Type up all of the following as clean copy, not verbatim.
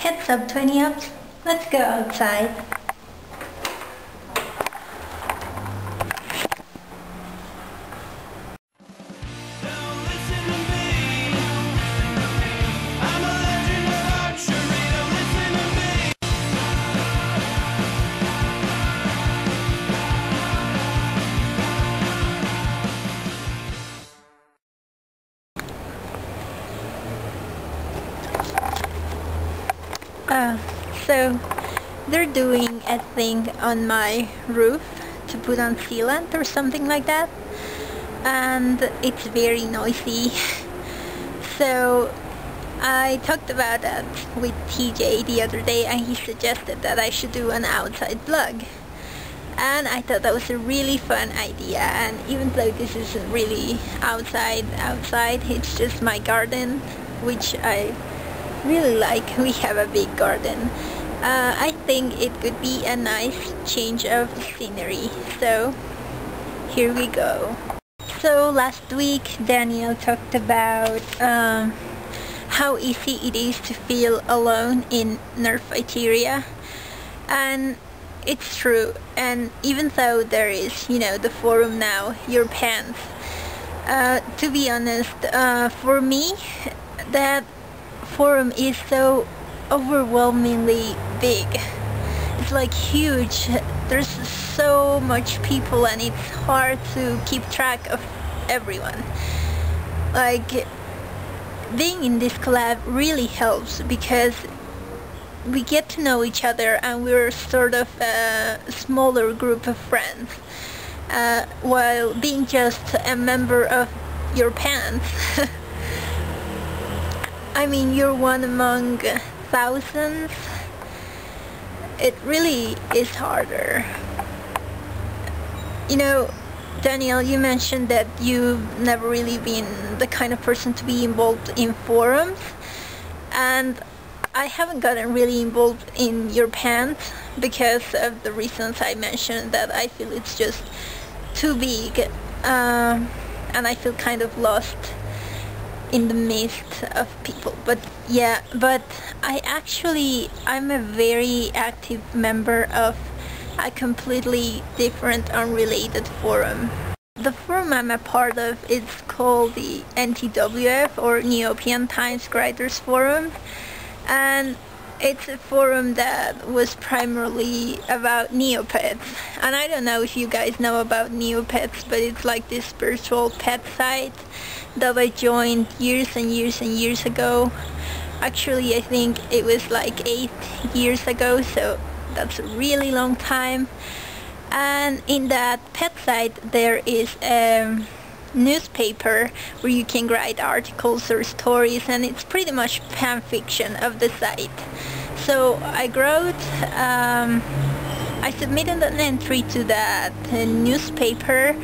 Heads up, 20 ups. Let's go outside. So they're doing a thing on my roof to put on sealant or something like that, and it's very noisy. So I talked about that with TJ the other day, and he suggested that I should do an outside vlog, and I thought that was a really fun idea. And even though this isn't really outside, it's just my garden, which I really like. We have a big garden. I think it could be a nice change of scenery, so here we go. So last week Daniel talked about how easy it is to feel alone in Nerfiteria, and it's true. And even though there is, you know, the forum now, your pants, to be honest, for me that forum is so overwhelmingly big. It's like huge. There's so much people and it's hard to keep track of everyone. Like, being in this collab really helps because we get to know each other and we're sort of a smaller group of friends, while being just a member of your pants I mean, you're one among thousands. It really is harder. You know, Daniel, you mentioned that you've never really been the kind of person to be involved in forums, and I haven't gotten really involved in your pants because of the reasons I mentioned, that I feel it's just too big, and I feel kind of lost in the midst of people. But yeah, but I'm a very active member of a completely different, unrelated forum. The forum I'm a part of is called the NTWF, or Neopian Times Writers Forum, and it's a forum that was primarily about Neopets. And I don't know if you guys know about Neopets, but it's like this virtual pet site that I joined years and years and years ago. Actually, I think it was like 8 years ago, so that's a really long time. And in that pet site there is a newspaper where you can write articles or stories, and it's pretty much fan fiction of the site. So I submitted an entry to that newspaper,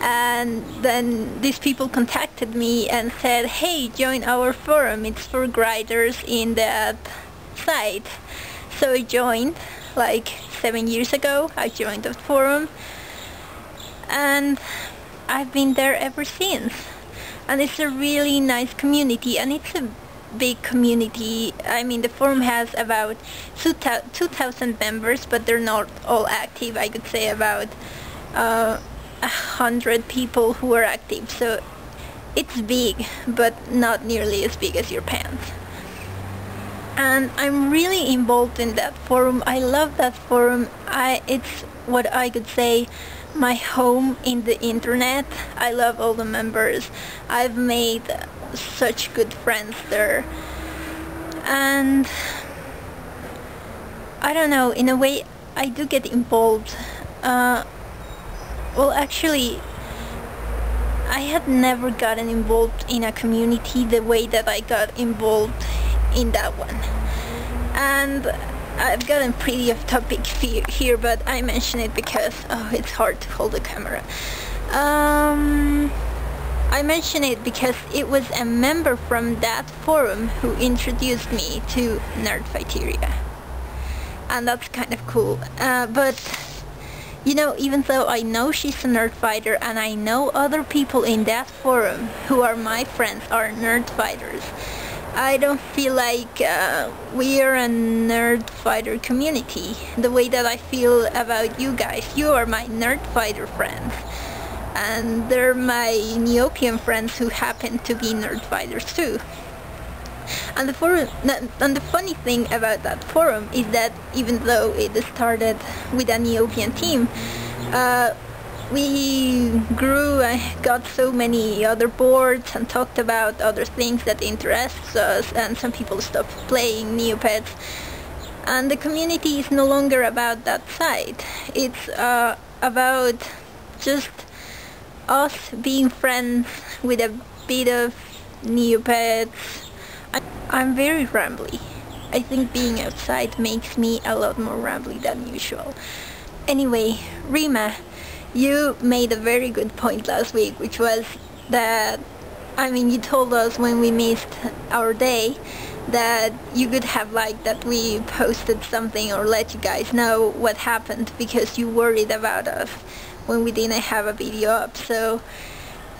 and then these people contacted me and said, hey, join our forum, it's for writers in that site. So I joined, like 7 years ago. I joined the forum, and I've been there ever since. And it's a really nice community, and it's a big community. I mean, the forum has about 2,000 members, but they're not all active. I could say about 100 people who are active, so it's big, but not nearly as big as your pants. And I'm really involved in that forum. I love that forum. It's what I could say my home in the internet. I love all the members. I've made such good friends there, and I don't know, in a way I do get involved. Well, actually, I had never gotten involved in a community the way that I got involved in that one. And I've gotten pretty off topic here, but I mention it because it's hard to hold the camera. I mention it because it was a member from that forum who introduced me to Nerdfighteria, and that's kind of cool. But you know, even though I know she's a nerd fighter, and I know other people in that forum who are my friends are nerd fighters, I don't feel like we are a nerd fighter community the way that I feel about you guys. You are my nerd fighter friends, and they're my Neopian friends who happen to be nerd fighters too. And the funny thing about that forum is that even though it started with a Neopian team, we grew and got so many other boards and talked about other things that interest us, and some people stopped playing Neopets, and the community is no longer about that side. It's about just us being friends with a bit of Neopets. I'm very rambly. I think being outside makes me a lot more rambly than usual. Anyway, Rima, you made a very good point last week, which was that, I mean, you told us when we missed our day that you could have liked that we posted something or let you guys know what happened because you worried about us when we didn't have a video up. So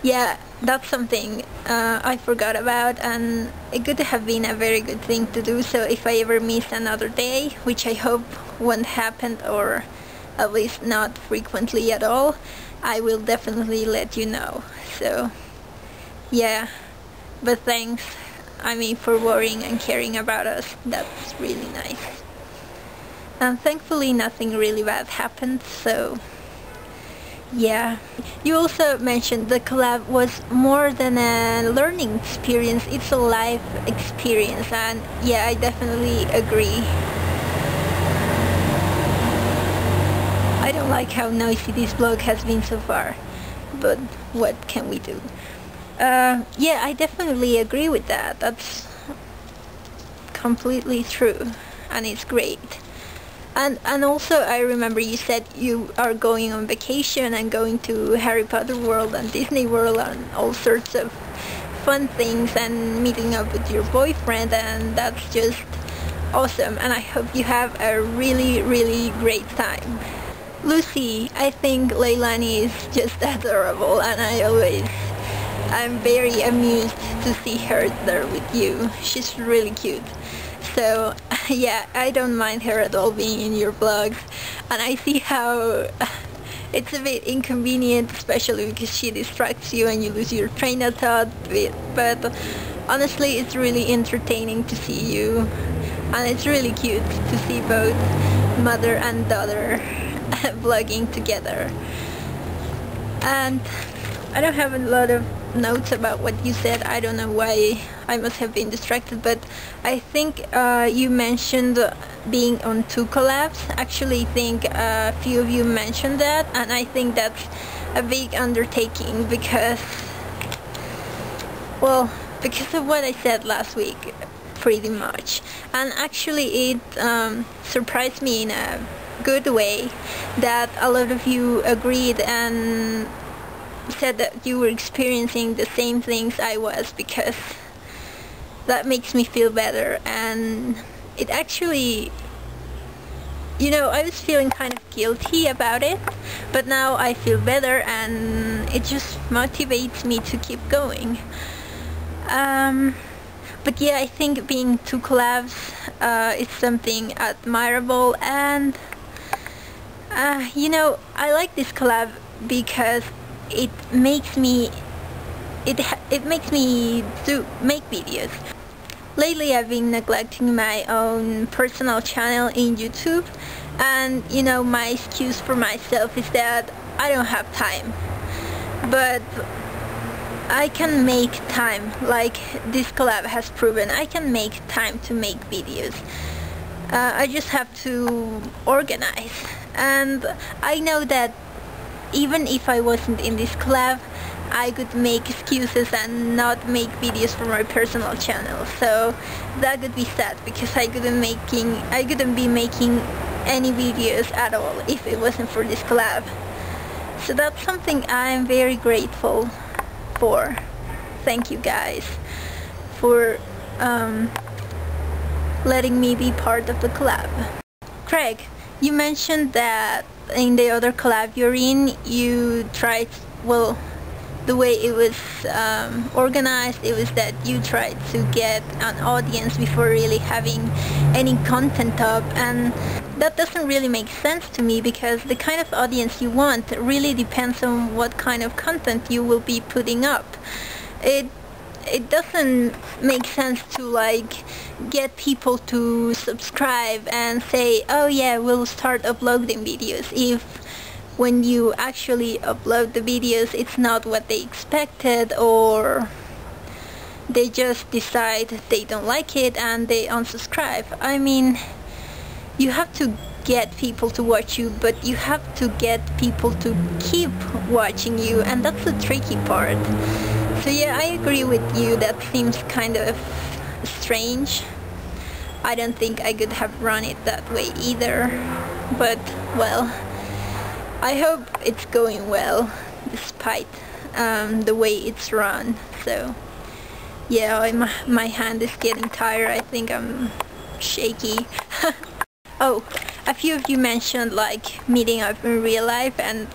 yeah, that's something I forgot about, and it could have been a very good thing to do. So if I ever miss another day, which I hope won't happen, or at least not frequently at all, I will definitely let you know. So yeah, but thanks, I mean, for worrying and caring about us. That's really nice. And thankfully nothing really bad happened, so yeah. You also mentioned the collab was more than a learning experience, it's a life experience, and yeah, I definitely agree. I don't like how noisy this vlog has been so far, but what can we do? Yeah, I definitely agree with that. That's completely true, and it's great. And also I remember you said you are going on vacation and going to Harry Potter World and Disney World and all sorts of fun things and meeting up with your boyfriend, and that's just awesome, and I hope you have a really, really great time. Lucy, I think Leilani is just adorable, and I'm very amused to see her there with you. She's really cute. So yeah, I don't mind her at all being in your vlogs, and I see how it's a bit inconvenient, especially because she distracts you and you lose your train of thought, but honestly it's really entertaining to see you, and it's really cute to see both mother and daughter vlogging together. And I don't have a lot of notes about what you said. I don't know why I must have been distracted, but I think you mentioned being on 2 collabs. Actually, I think a few of you mentioned that, and I think that's a big undertaking because, well, because of what I said last week, pretty much. And actually it surprised me in a good way that a lot of you agreed and said that you were experiencing the same things I was, because that makes me feel better. And it actually, you know, I was feeling kind of guilty about it, but now I feel better and it just motivates me to keep going. But yeah, I think being 2 collabs is something admirable, and you know, I like this collab because it makes me make videos. Lately I've been neglecting my own personal channel in YouTube, and you know, my excuse for myself is that I don't have time. But I can make time, like this collab has proven. I can make time to make videos. I just have to organize, and I know that even if I wasn't in this collab, I could make excuses and not make videos for my personal channel. So that could be sad, because I couldn't be making any videos at all if it wasn't for this collab. So that's something I'm very grateful for. Thank you guys for letting me be part of the collab. Craig, you mentioned that in the other collab you're in, you tried, well, the way it was organized, it was that you tried to get an audience before really having any content up, and that doesn't really make sense to me, because the kind of audience you want really depends on what kind of content you will be putting up. It doesn't make sense to like get people to subscribe and say, oh yeah, we'll start uploading videos, if when you actually upload the videos it's not what they expected, or they just decide they don't like it and they unsubscribe. I mean, you have to get people to watch you, but you have to get people to keep watching you, and that's the tricky part. So yeah, I agree with you, that seems kind of strange. I don't think I could have run it that way either, but well, I hope it's going well despite the way it's run. So yeah, my hand is getting tired. I think I'm shaky. Oh, a few of you mentioned like meeting up in real life, and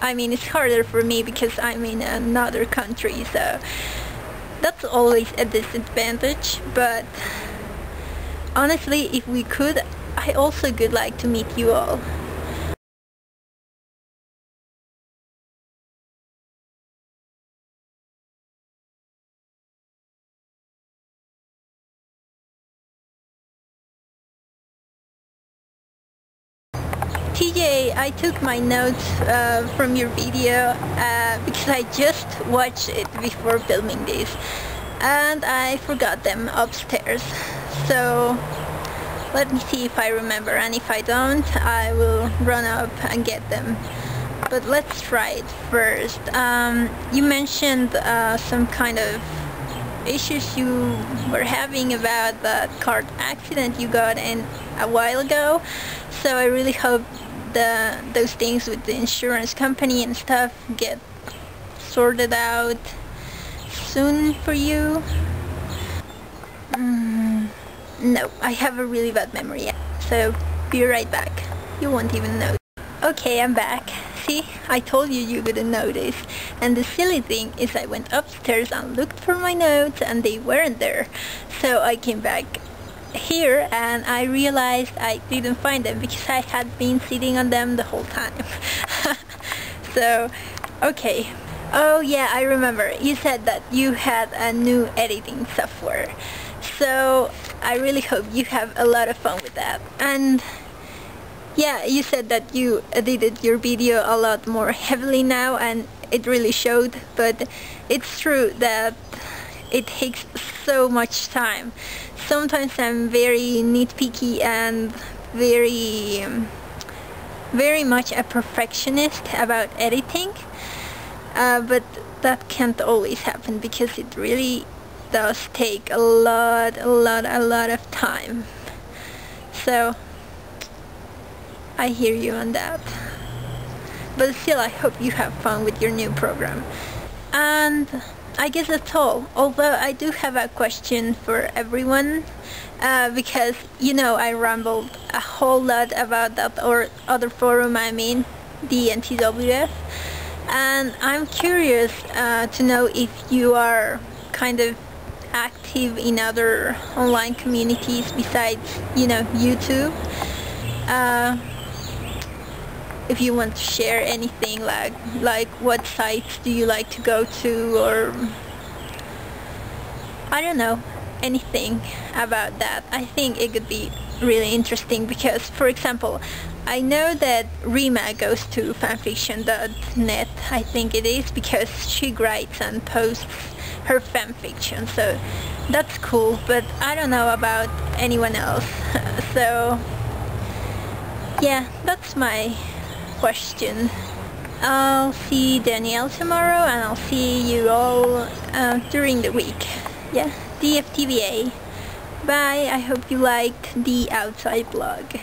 I mean, it's harder for me because I'm in another country, so that's always a disadvantage. But honestly, if we could, I also would like to meet you all. TJ, I took my notes from your video because I just watched it before filming this, and I forgot them upstairs. So let me see if I remember, and if I don't, I will run up and get them. But let's try it first. You mentioned some kind of issues you were having about the car accident you got in a while ago, so I really hope those things with the insurance company and stuff get sorted out soon for you. No, I have a really bad memory, so be right back. You won't even know. Okay, I'm back. See, I told you you wouldn't notice. And the silly thing is I went upstairs and looked for my notes and they weren't there. So I came back here and I realized I didn't find them because I had been sitting on them the whole time. So, okay. Oh yeah, I remember. You said that you had a new editing software. So I really hope you have a lot of fun with that. And yeah, you said that you edited your video a lot more heavily now, and it really showed, but it's true that it takes so much time. Sometimes I'm very nitpicky and very much a perfectionist about editing, but that can't always happen because it really does take a lot of time. So I hear you on that, but still I hope you have fun with your new program. And I guess that's all, although I do have a question for everyone, because you know I rambled a whole lot about that or other forum, I mean the NTWF, and I'm curious to know if you are kind of active in other online communities besides, you know, YouTube. If you want to share anything, like what sites do you like to go to, or I don't know, anything about that. I think it could be really interesting because, for example, I know that Rima goes to fanfiction.net, I think it is, because she writes and posts her fanfiction, so that's cool, but I don't know about anyone else. So yeah, that's my question. I'll see Danielle tomorrow, and I'll see you all during the week. Yeah, DFTVA. Bye, I hope you liked the outside vlog.